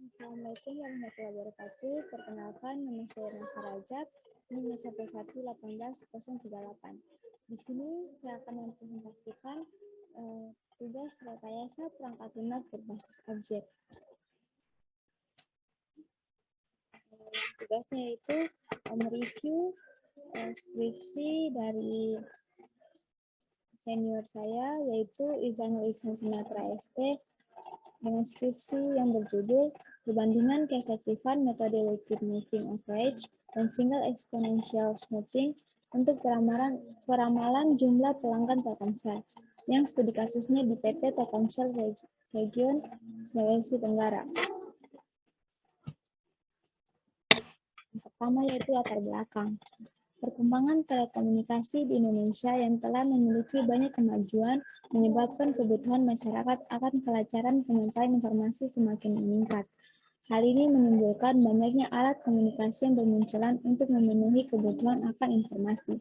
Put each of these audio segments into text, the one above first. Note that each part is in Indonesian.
Assalamualaikum warahmatullahi wabarakatuh. Perkenalkan, nama saya Nasa Rajab, NIM 11181038. Di sini saya akan mempresentasikan tugas rekayasa perangkat lunak berbasis objek. Tugasnya itu mereview skripsi dari senior saya, yaitu Izanul Ihsan Sinatra ST, dengan skripsi yang berjudul Perbandingan Keefektifan Metode Weighted Moving Average dan Single Exponential Smoothing untuk peramalan jumlah pelanggan Telkomsel, yang studi kasusnya di PT Telkomsel Region Sulawesi Tenggara. Yang pertama yaitu latar belakang. Perkembangan telekomunikasi di Indonesia yang telah memiliki banyak kemajuan menyebabkan kebutuhan masyarakat akan kelancaran penyampaian informasi semakin meningkat. Hal ini menimbulkan banyaknya alat komunikasi yang bermunculan untuk memenuhi kebutuhan akan informasi.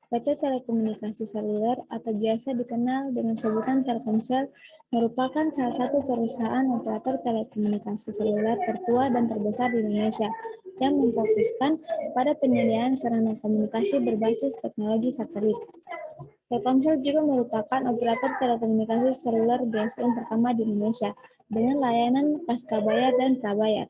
PT Telekomunikasi Seluler atau biasa dikenal dengan sebutan Telkomsel merupakan salah satu perusahaan operator telekomunikasi seluler tertua dan terbesar di Indonesia yang memfokuskan pada penyediaan sarana komunikasi berbasis teknologi satelit. Telkomsel juga merupakan operator telekomunikasi seluler GSM pertama di Indonesia dengan layanan pascabayar dan prabayar.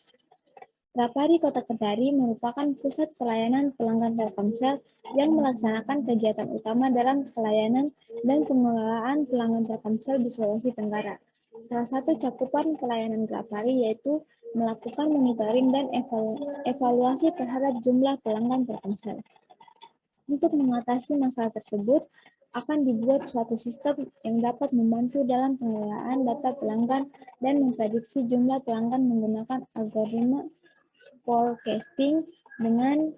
Rapari Kota Kendari merupakan pusat pelayanan pelanggan Telkomsel yang melaksanakan kegiatan utama dalam pelayanan dan pengelolaan pelanggan Telkomsel di Sulawesi Tenggara. Salah satu cakupan pelayanan Rapari yaitu melakukan monitoring dan evaluasi terhadap jumlah pelanggan Telkomsel. Untuk mengatasi masalah tersebut, akan dibuat suatu sistem yang dapat membantu dalam pengelolaan data pelanggan dan memprediksi jumlah pelanggan menggunakan algoritma forecasting dengan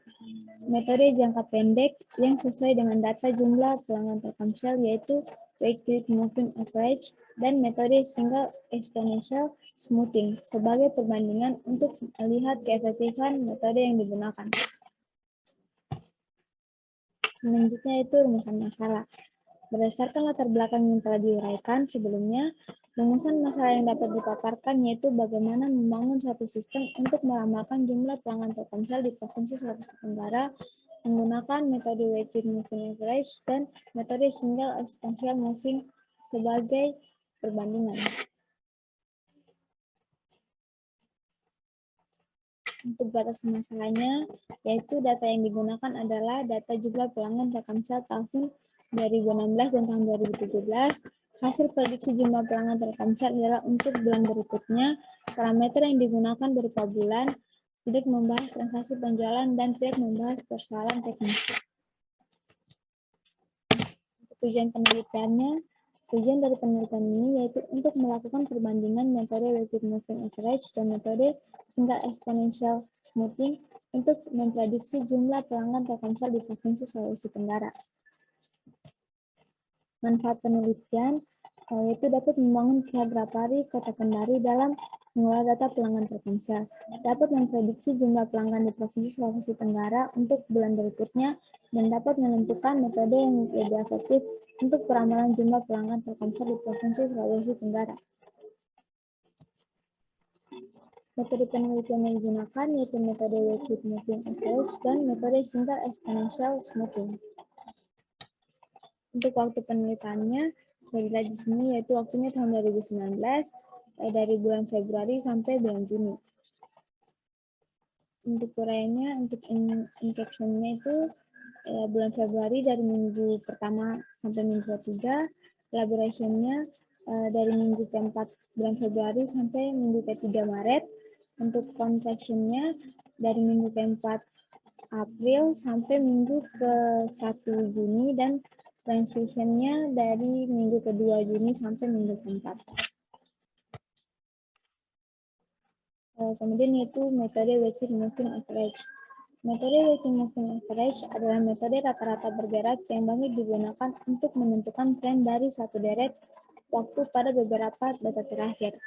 metode jangka pendek yang sesuai dengan data jumlah pelanggan Telkomsel yaitu Weighted Moving Average dan metode Single Exponential Smoothing sebagai perbandingan untuk melihat keefektifan metode yang digunakan. Selanjutnya itu rumusan masalah. Berdasarkan latar belakang yang telah diuraikan sebelumnya, rumusan masalah yang dapat dipaparkan yaitu bagaimana membangun suatu sistem untuk meramalkan jumlah pelanggan Telkomsel di Provinsi Sulawesi Tenggara menggunakan metode Weighted Moving Average dan metode Single Exponential Moving sebagai perbandingan. Untuk batas masalahnya, yaitu data yang digunakan adalah data jumlah pelanggan Telkomsel tahun 2016 dan tahun 2017. Hasil prediksi jumlah pelanggan Telkomsel adalah untuk bulan berikutnya. Parameter yang digunakan berupa bulan, tidak membahas transaksi penjualan, dan tidak membahas persoalan teknis. Untuk tujuan penelitiannya, tujuan dari penelitian ini yaitu untuk melakukan perbandingan metode Weighted Moving Average dan metode Single Exponential Smoothing untuk memprediksi jumlah pelanggan Telkomsel di Provinsi Sulawesi Tenggara. Manfaat penelitian yaitu dapat membangun pihak Rapari Kota Kendari dalam mengelola data pelanggan Telkomsel, dapat memprediksi jumlah pelanggan di Provinsi Sulawesi Tenggara untuk bulan berikutnya, dan dapat menentukan metode yang lebih efektif untuk peramalan jumlah pelanggan Telkomsel di Provinsi Sulawesi Tenggara. Metode penelitian yang digunakan yaitu metode Weighted Moving Average dan metode Single Exponential Smoothing. Untuk waktu penelitiannya bisa dilihat di sini yaitu waktunya tahun 2019 dari bulan Februari sampai bulan Juni. Untuk uraiannya, untuk in-captionnya itu bulan Februari dari minggu pertama sampai minggu ketiga, elaboration-nya dari minggu ke-4 bulan Februari sampai minggu ke-3 Maret. Untuk contraction-nya dari minggu ke-4 April sampai minggu ke-1 Juni, dan transition-nya dari minggu ke-2 Juni sampai minggu ke-4. Kemudian yaitu metode Weighted Moving Average. Metode Weighted Moving Average adalah metode rata-rata bergerak yang banyak digunakan untuk menentukan tren dari suatu deret waktu pada beberapa data terakhir.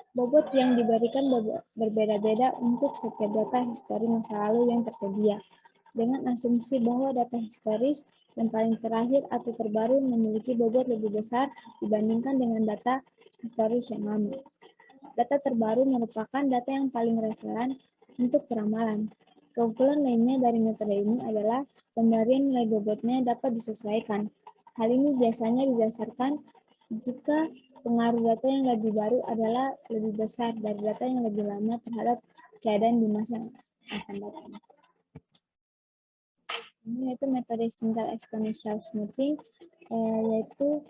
Bobot yang diberikan berbeda-beda untuk setiap data histori masa lalu yang tersedia, dengan asumsi bahwa data historis yang paling terakhir atau terbaru memiliki bobot lebih besar dibandingkan dengan data historis yang lama. data terbaru merupakan data yang paling referen untuk peramalan. Keunggulan lainnya dari metode ini adalah pemberian nilai bobotnya dapat disesuaikan. Hal ini biasanya didasarkan jika pengaruh data yang lebih baru adalah lebih besar dari data yang lebih lama terhadap keadaan di masa yang akan datang. Ini yaitu metode single exponential smoothing, yaitu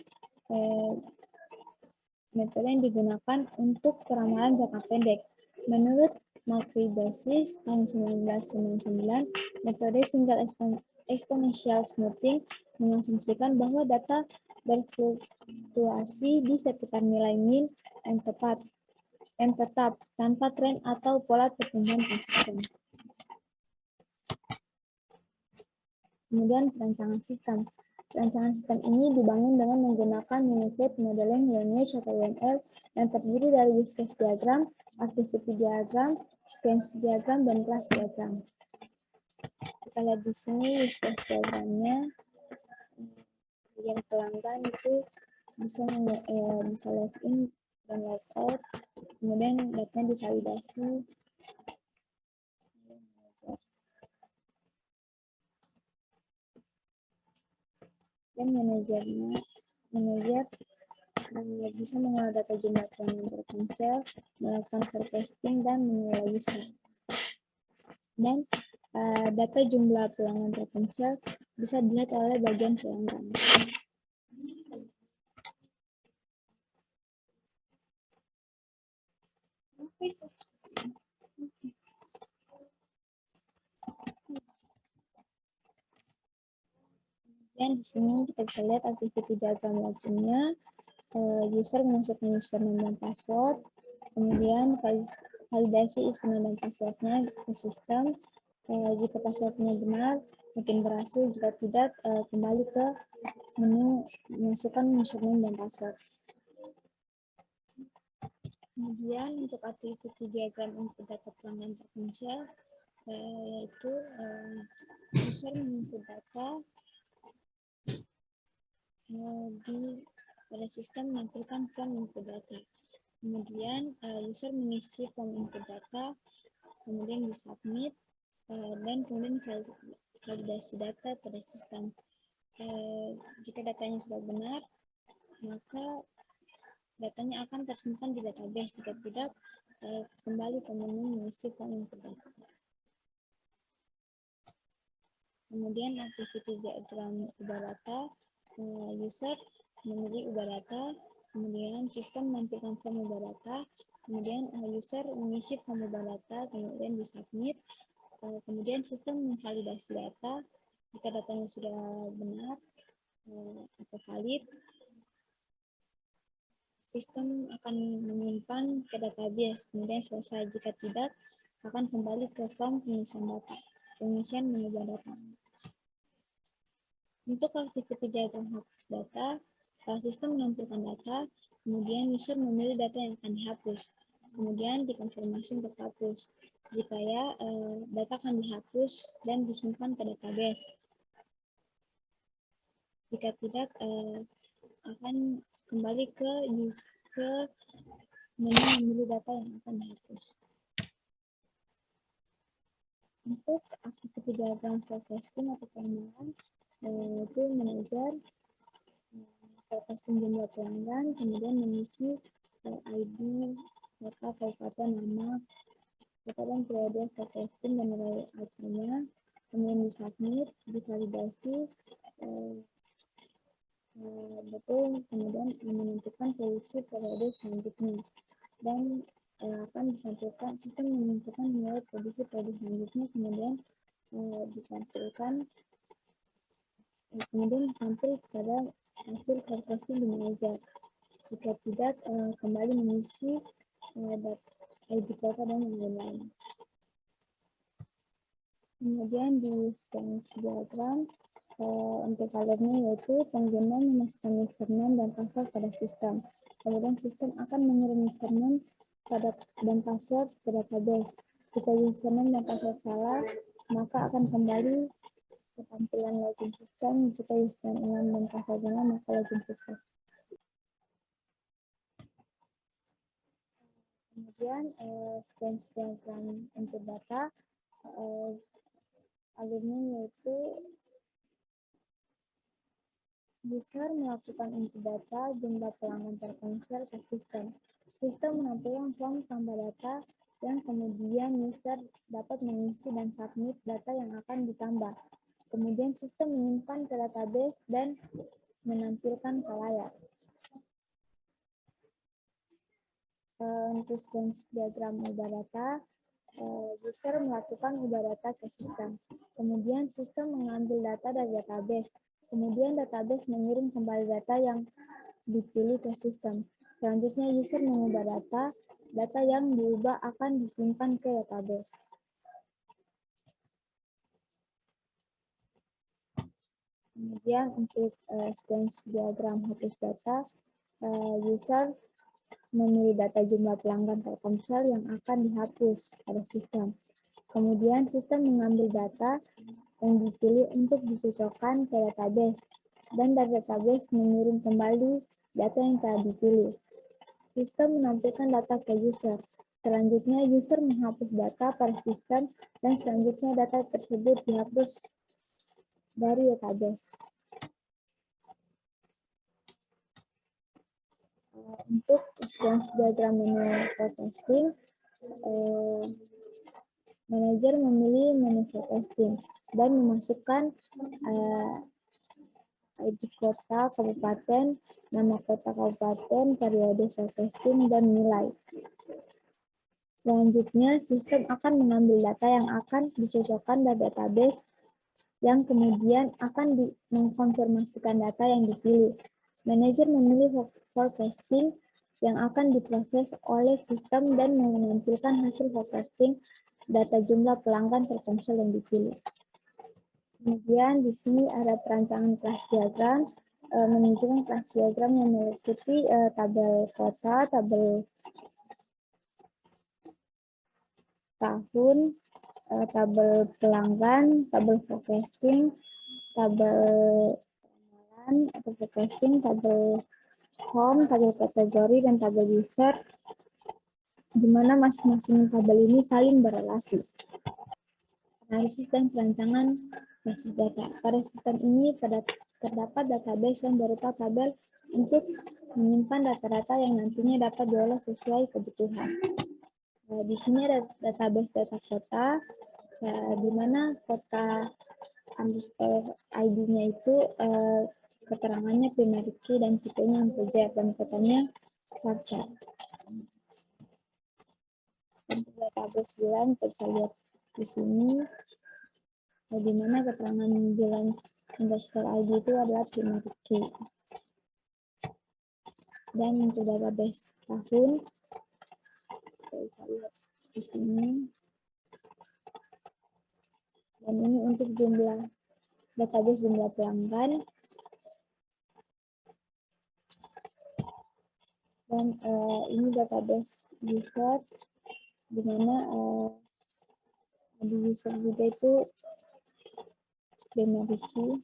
metode yang digunakan untuk peramalan jangka pendek. Menurut Makribasis tahun 1999, metode single exponential smoothing mengasumsikan bahwa data berfluktuasi di sekitar nilai min yang tetap tanpa tren atau pola pertumbuhan konsisten. Kemudian perancangan sistem. Perancangan sistem ini dibangun dengan menggunakan Unified Modeling Language atau UML yang terdiri dari use case diagram, activity diagram, sequence diagram, dan class diagram. Kita lihat di sini use case diagramnya. Yang pelanggan itu bisa login dan logout, kemudian datanya divalidasi. Dan manajer bisa mengolah data jumlah pelanggan terpencil, melakukan forecasting, dan menilai user. Dan data jumlah pelanggan terpencil bisa dilihat oleh bagian pelanggan. Dan di sini kita bisa lihat activity diagram loginnya. User memasukkan username dan password, kemudian validasi username dan passwordnya ke sistem. Jika passwordnya benar, mungkin berhasil. Jika tidak, kembali ke menu masukkan username dan password. Kemudian untuk activity diagram untuk data pelanggan terpencil, yaitu user menginput data pada sistem menampilkan form input data. Kemudian user mengisi form input data, kemudian disubmit, dan kemudian validasi data pada sistem. Jika datanya sudah benar, maka datanya akan tersimpan di database. Jika tidak, kembali ke menu mengisi form input data. Kemudian activity diagram ubah data, user memilih ubah data, kemudian sistem menampilkan form ubah data, kemudian user mengisi form ubah data, kemudian disubmit, kemudian sistem memvalidasi data. Jika datanya sudah benar atau valid, sistem akan menyimpan ke database, kemudian selesai. Jika tidak, akan kembali ke form pengisian mengubah data. Untuk activity diagram hapus data, sistem menampilkan data, kemudian user memilih data yang akan dihapus, kemudian dikonfirmasi untuk hapus. Jika ya, data akan dihapus dan disimpan ke database. Jika tidak, akan kembali ke menu memilih data yang akan dihapus. Untuk activity diagram forecasting atau peramalan, itu manajer forecasting jumlah pelanggan, kemudian mengisi ID, kota, kabupaten, nama, kota dan periode forecasting dan nilai output-nya, kemudian disubmit, divalidasi, betul, kemudian menentukan posisi periode selanjutnya, dan akan ditampilkan sistem menentukan nilai posisi periode selanjutnya, kemudian ditampilkan kemudian tampil pada hasil forecasting di manajer. Jika tidak, kembali mengisi ID kota dan lain-lain. Kemudian di sequence diagram, untuk colornya yaitu pengguna memasukkan username dan password pada sistem. Kemudian sistem akan mengirim username dan password ke database. Jika username dan password salah, maka akan kembali ke tampilan login sistem. Jika username dan password benar, maka login sukses. Kemudian sequence diagram input data alurnya yaitu user melakukan input data jumlah pelanggan Telkomsel ke sistem. Sistem menampilkan form tambah data yang kemudian user dapat mengisi dan submit data yang akan ditambah. Kemudian sistem menyimpan ke database dan menampilkan ke layar. Untuk sequence diagram ubah data, user melakukan ubah data ke sistem. Kemudian sistem mengambil data dari database. Kemudian database mengirim kembali data yang dipilih ke sistem. Selanjutnya user mengubah data. Data yang diubah akan disimpan ke database. Kemudian untuk sequence diagram hapus data, user memilih data jumlah pelanggan Telkomsel yang akan dihapus pada sistem. Kemudian sistem mengambil data yang dipilih untuk dicocokkan ke database, dan dari database mengirim kembali data yang telah dipilih. Sistem menampilkan data ke user. Selanjutnya user menghapus data pada sistem, dan selanjutnya data tersebut dihapus dari database. Untuk sequence diagram menu testing, manajer memilih menu testing dan memasukkan ID kota, kabupaten, nama kota kabupaten, periode testing, dan nilai. Selanjutnya, sistem akan mengambil data yang akan dicocokkan dari database, yang kemudian akan mengkonfirmasikan data yang dipilih. Manajer memilih forecasting yang akan diproses oleh sistem dan menampilkan hasil forecasting data jumlah pelanggan Telkomsel yang dipilih. Kemudian di sini ada perancangan kelas diagram, menunjukkan kelas diagram yang meliputi tabel kota, tabel tahun, tabel pelanggan, tabel forecasting, tabel atau forecasting, tabel home, tabel kategori, dan tabel user, di mana masing-masing tabel ini saling berrelasi. Analisis dan perancangan basis data. Pada sistem ini terdapat database yang berupa tabel untuk menyimpan data-data yang nantinya dapat diolah sesuai kebutuhan. Di sini ada database data kota, di mana kota underscore ID-nya itu keterangannya primary key dan tipenya integer dan kotanya varchar. Untuk database bulan kita lihat di sini, di mana keterangan bulan underscore ID itu adalah primary key. Dan untuk database tahun kita lihat di sini. Dan ini untuk jumlah database jumlah pelanggan. Dan ini database user, di mana di user juga itu primary key.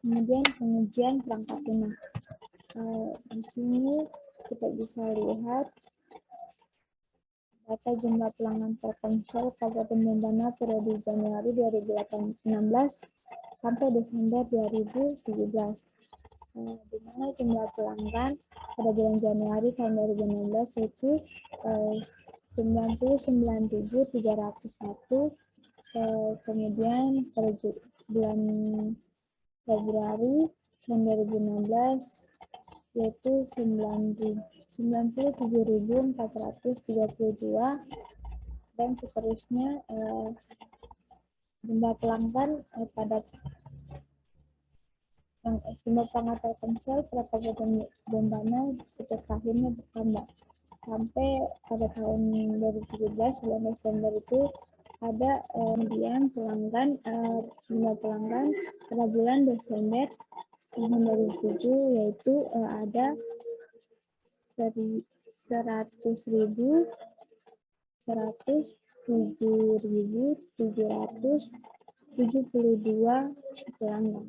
Kemudian pengujian perangkat lunak. Di sini kita bisa lihat data jumlah pelanggan Telkomsel Kabupaten Bombana periode Januari 2016 sampai Desember 2017. Di mana jumlah pelanggan pada bulan Januari tahun 2016 yaitu 99.301, kemudian pada bulan Februari tahun 2016 yaitu 97.432, dan seterusnya. Jumlah pelanggan pada jumlah pelanggan Telkomsel pada Kabupaten Bombana setiap tahunnya bertambah. Sampai pada tahun 2017, bulan Desember itu ada kemudian jumlah pelanggan pada bulan Desember tahun 2007 yaitu ada 107.772 pelanggan.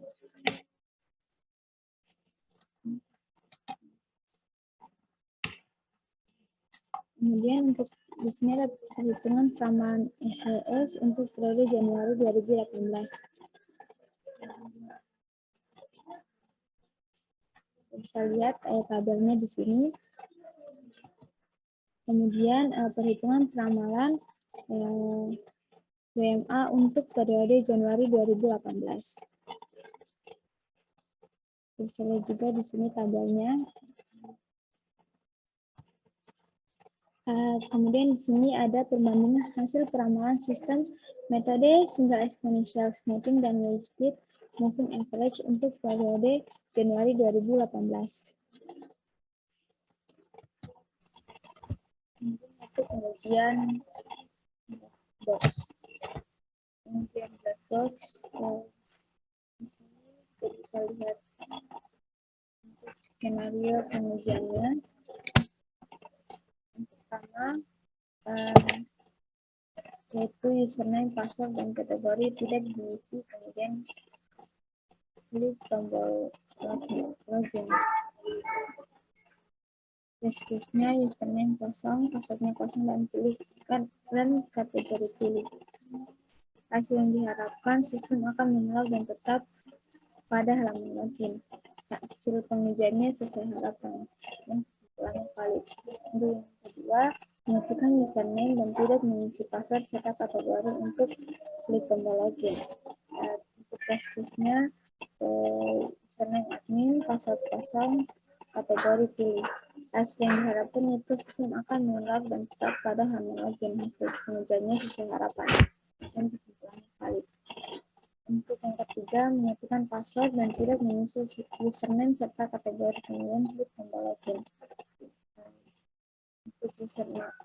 Kemudian untuk di sini ada perhitungan ramalan SHS untuk periode Januari 2018. Bisa lihat tabelnya di sini. Kemudian perhitungan ramalan WMA untuk periode Januari 2018. Bisa lihat juga di sini tabelnya. Kemudian di sini ada perbandingan hasil peramalan sistem metode single exponential smoothing dan weighted moving average untuk periode Januari 2018. Kemudian black box, bisa lihat skenario pengujiannya. Pertama, yaitu username, password, dan kategori tidak diisi, kemudian klik tombol login. Case-nya username kosong, passwordnya kosong, dan pilihkan dan kategori pilih. Hasil yang diharapkan, sistem akan menolak dan tetap pada halaman login. Hasil pengujiannya sesuai harapan dan kesimpulannya valid. Untuk yang kedua, menentukan username dan tidak mengisi password serta kategori untuk klik tombol login. Untuk case-nya username admin, password kosong, kategori pilih. Hasil yang diharapkan itu sistem akan menolak dan tetap pada halaman login. Hasil pengujiannya sesuai harapan dan kesimpulannya valid. Untuk yang ketiga, menyatukan password dan tidak mengisi username serta kategori, kemudian klik tombol login. Untuk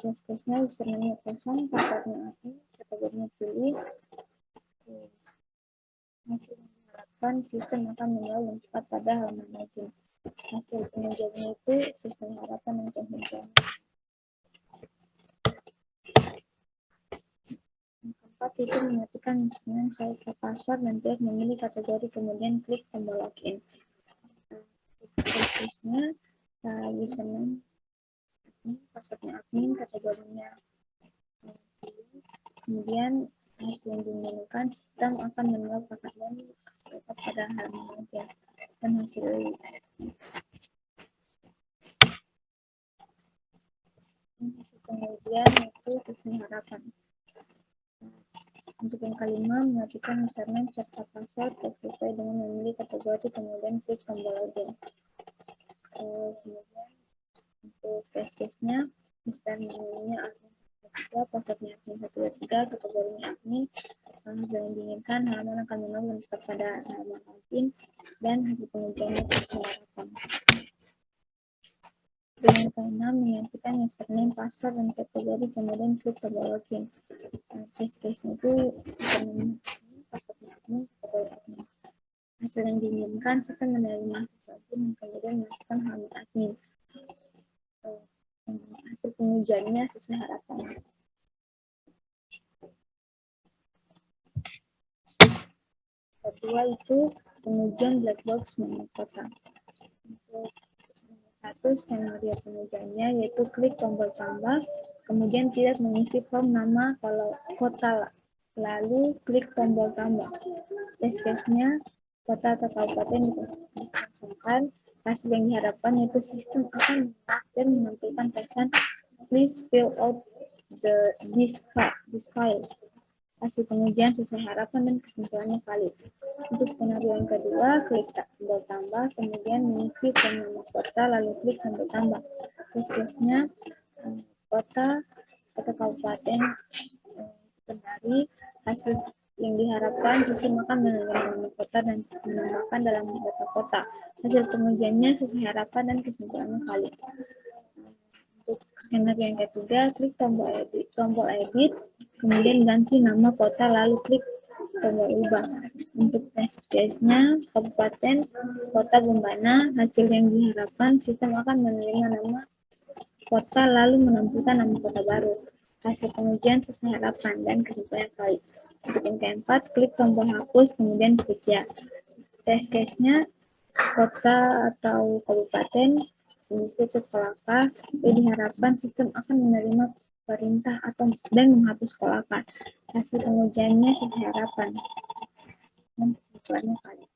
case-nya username kosong, passwordnya admin, kategorinya pilih. Hasil yang diharapkan sistem akan menolak dan cepat pada halaman login. Hasil pengujiannya itu sesuai harapan dan kesimpulan. Keempat itu menyatukan username serta password dan tidak memilih kategori, kemudian klik tombol login. Case-nya username admin, passwordnya admin, kategorinya kemudian hasil yang diinginkan sistem akan menolak dan tetap pada halaman login. Dan hasil pengujian itu sesuai harapan. Untuk yang kelima, mengajukan username serta password sesuai dengan memilih kategori, kemudian klik tombol login. Kemudian untuk case-nya, username-nya admin 123, passwordnya admin 123, kategorinya admin. Hasil yang diinginkan, halaman akan menolak dan tetap pada halaman login, dan hasil pengujiannya sesuai harapan. Yang keenam, mengajukan username, password, dan kategori, kemudian klik tombol login. Case-nya itu username, passwordnya admin, kategori admin. Hasil yang diinginkan, sistem menerima login dan kemudian melakukan halaman admin. Hasil pengujiannya sesuai harapan. Kedua itu pengujian black box menu kota. Untuk satu skenario pengujiannya yaitu klik tombol tambah, kemudian tidak mengisi form nama kalau kota, lalu klik tombol tambah. Case-nya kota atau kabupaten dikosongkan. Hasil yang diharapkan yaitu sistem akan dan menampilkan pesan please fill out this file. Hasil pengujian sesuai harapan dan kesimpulannya valid. Untuk skenario yang kedua, klik tombol tambah, kemudian mengisi form nama kota, lalu klik tombol tambah. Case-nya kota atau kabupaten Kendari. Hasil yang diharapkan sistem akan menerima nama kota dan menambahkan dalam data kota. Hasil pengujiannya sesuai harapan dan kesimpulannya valid. Untuk skenario yang ketiga, klik tombol edit, kemudian ganti nama kota, lalu klik tombol ubah. Untuk test case-nya kabupaten kota Bombana. Hasil yang diharapkan sistem akan menerima nama kota lalu menampilkan nama kota baru. Hasil pengujian sesuai harapan dan kesimpulannya valid. Untuk yang keempat, klik tombol hapus, kemudian klik ya. Test case-nya kota atau kabupaten mengisi kolaka, diharapkan sistem akan menerima perintah atau dan menghapus kolaka. Hasil pengujiannya sesuai harapan. Dan kebutuhannya valid.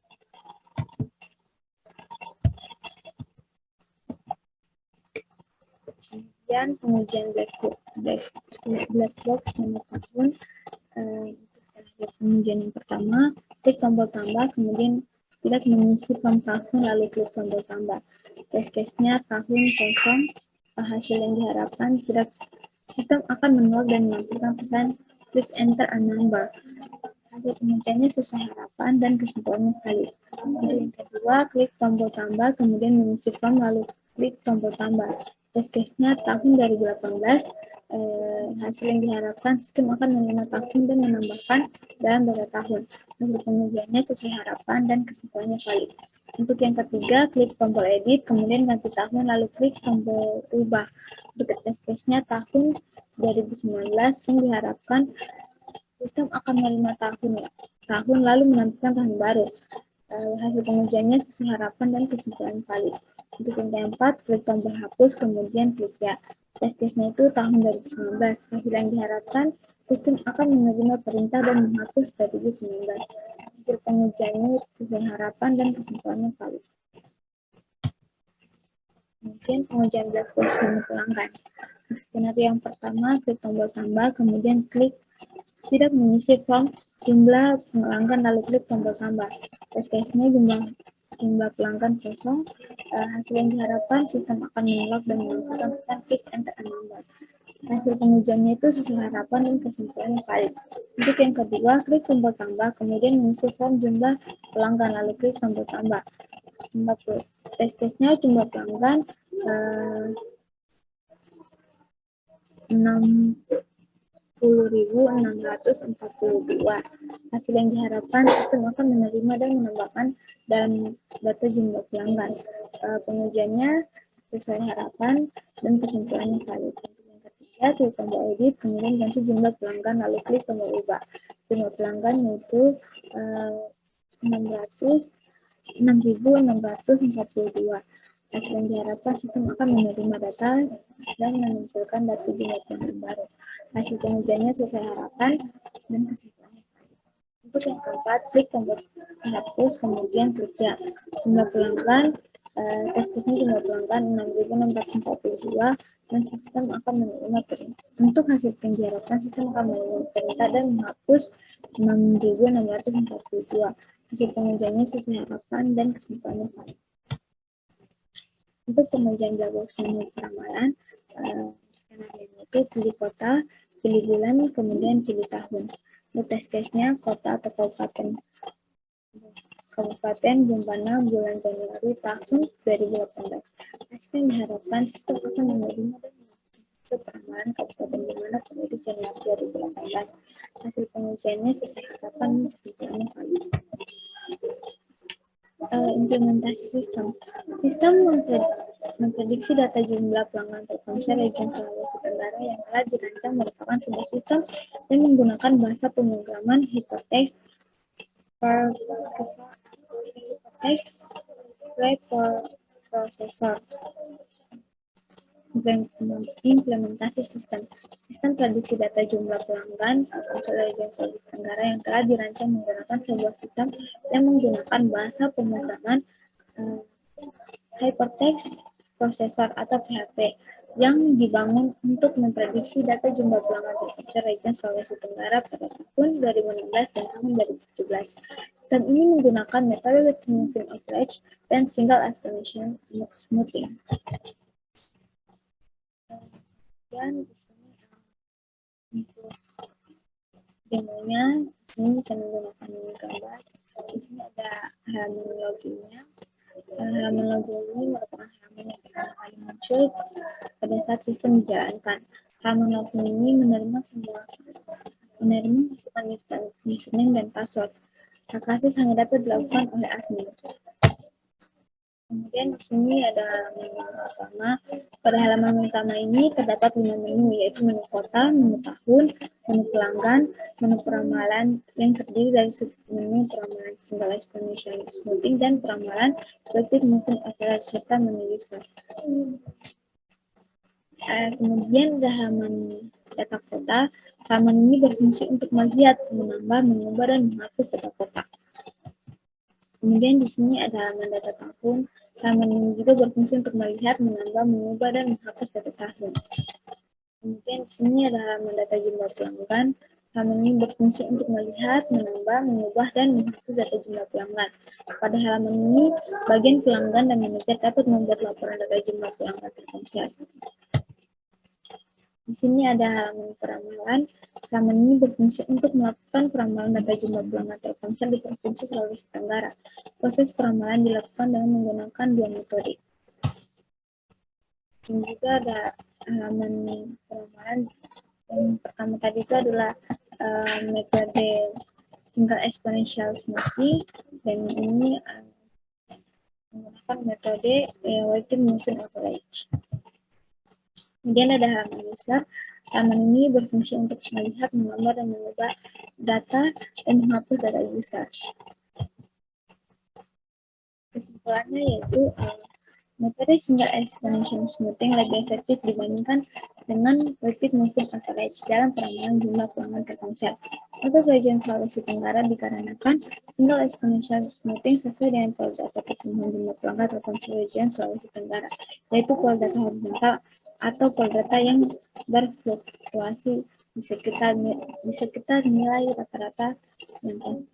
Kemudian pengujian black box nomor tahun. Pengujian yang pertama, klik tombol tambah, kemudian tidak mengisi form tahun, lalu klik tombol tambah. Test case-nya tahun kosong, hasil yang diharapkan tidak, sistem akan menolak dan menampilkan pesan please enter a number. Hasil pengujiannya sesuai harapan dan kesimpulannya valid. Untuk yang kedua, klik tombol tambah, kemudian mengisi form, lalu klik tombol tambah. Test case-nya tahun 2018, hasil yang diharapkan sistem akan menerima tahun dan menambahkan dalam data tahun. Untuk pengujiannya sesuai harapan dan kesimpulannya valid. Untuk yang ketiga, klik tombol edit, kemudian ganti tahun, lalu klik tombol ubah. Untuk test case-nya tahun 2019 yang diharapkan sistem akan menerima tahun lalu menampilkan tahun baru. Hasil pengujiannya sesuai harapan dan kesimpulan valid. Untuk yang keempat, klik tombol hapus, kemudian klik ya. Test case-nya itu tahun 2019. Hasil yang diharapkan, sistem akan menerima perintah dan menghapus 2019. Hasil pengujiannya sesuai harapan dan kesimpulannya valid. Kemudian pengujian black box menu pelanggan. Skenario yang pertama, klik tombol tambah, kemudian klik tidak mengisi form jumlah pelanggan, lalu klik tombol tambah. Test case-nya jumlah pelanggan kosong. Hasil yang diharapkan, sistem akan menolak dan menunjukkan pesan please enter a number. Hasil pengujiannya itu sesuai harapan dan kesimpulan valid. Untuk yang kedua, klik tombol tambah, kemudian mengisi form jumlah pelanggan, lalu klik tombol tambah. Test case-nya jumlah pelanggan 60.642. Hasil yang diharapkan, sistem akan menerima dan menambahkan dalam data jumlah pelanggan. Pengujiannya sesuai harapan dan kesimpulannya valid. Yang ketiga, klik tombol edit, kemudian ganti jumlah pelanggan, lalu klik tombol ubah. Jumlah pelanggan yaitu 6.642. Hasil yang diharapkan, sistem akan menerima data dan menunjukkan data jumlah pelanggan baru. Hasil pengujiannya sesuai harapan dan kesimpulannya. Untuk yang keempat, klik tombol hapus, kemudian klik ya. Jumlah pelanggan, testisnya jumlah pelanggan 6.642 dan sistem akan menerima perintah. Untuk hasil yang diharapkan, sistem akan menerima perintah dan menghapus 6.642. Hasil pengujiannya sesuai harapan dan kesimpulannya valid. Untuk pengujian black box menu peramalan, skenario itu pilih kota, pilih bulan, kemudian pilih tahun. Untuk test case-nya kota atau kabupaten. Jam mana bulan Januari tahun 2018. Hasil yang diharapkan, sistem akan menerima dan mengatur peramalan kabupaten di mana penduduk Januari 2018. Hasil pengujiannya sesuai harapan dan kesimpulannya valid. Implementasi sistem. Sistem memprediksi data jumlah pelanggan Telkomsel region Sulawesi Tenggara yang telah dirancang merupakan sebuah sistem yang menggunakan bahasa pemrograman hypertext preprocessor. Implementasi sistem. Sistem prediksi data jumlah pelanggan Telkomsel region Sulawesi Tenggara yang telah dirancang menggunakan sebuah sistem yang menggunakan bahasa pemrograman hypertext processor atau PHP yang dibangun untuk memprediksi data jumlah pelanggan Telkomsel region Sulawesi Tenggara pada tahun 2016 dan tahun 2017. Sistem ini menggunakan metode recursive average dan single explanation smoothing. Dan di sini untuk demonya, di sini bisa menggunakan gambar. Di sini ada halaman loginnya. Halaman login ini merupakan halaman yang pertama kali muncul pada saat sistem dijalankan. Halaman login ini menerima masukan username dan password. Hak akses hanya dapat dilakukan oleh admin. Kemudian di sini ada halaman utama. Pada halaman utama ini terdapat 5 menu, yaitu menu kota, menu tahun, menu pelanggan, menu peramalan yang terdiri dari submenu peramalan single exponential smoothing dan peramalan predictive moving average serta menu user. Kemudian ada halaman data kota. Halaman ini berfungsi untuk melihat, menambah, mengubah, dan menghapus data kota. Kemudian di sini ada halaman data tahun. Halaman ini juga berfungsi untuk melihat, menambah, mengubah, dan menghapus data tahun. Kemudian di sini ada halaman data jumlah pelanggan. Halaman ini berfungsi untuk melihat, menambah, mengubah, dan menghapus data jumlah pelanggan. Pada halaman ini, bagian pelanggan dan manajer dapat membuat laporan data jumlah pelanggan Telkomsel. Di sini ada halaman peramalan. Halaman ini berfungsi untuk melakukan peramalan data jumlah pelanggan Telkomsel di Provinsi Sulawesi Tenggara. Proses peramalan dilakukan dengan menggunakan dua metode. Dan juga ada halaman peramalan. Yang pertama tadi itu adalah metode single exponential smoothing, dan ini menggunakan metode weighted moving average. Kemudian ada halaman user. Halaman ini berfungsi untuk melihat, menggambar, dan mengubah data dan menghapus data user. Kesimpulannya yaitu metode single exponential smoothing lebih efektif dibandingkan dengan weighted moving average dalam peramalan jumlah pelanggan Telkomsel. Untuk region Sulawesi Tenggara dikarenakan single exponential smoothing sesuai dengan pola data pertumbuhan jumlah pelanggan Telkomsel region Sulawesi Tenggara, yaitu pola data horizontal atau pola data yang berfluktuasi di sekitar nilai rata-rata yang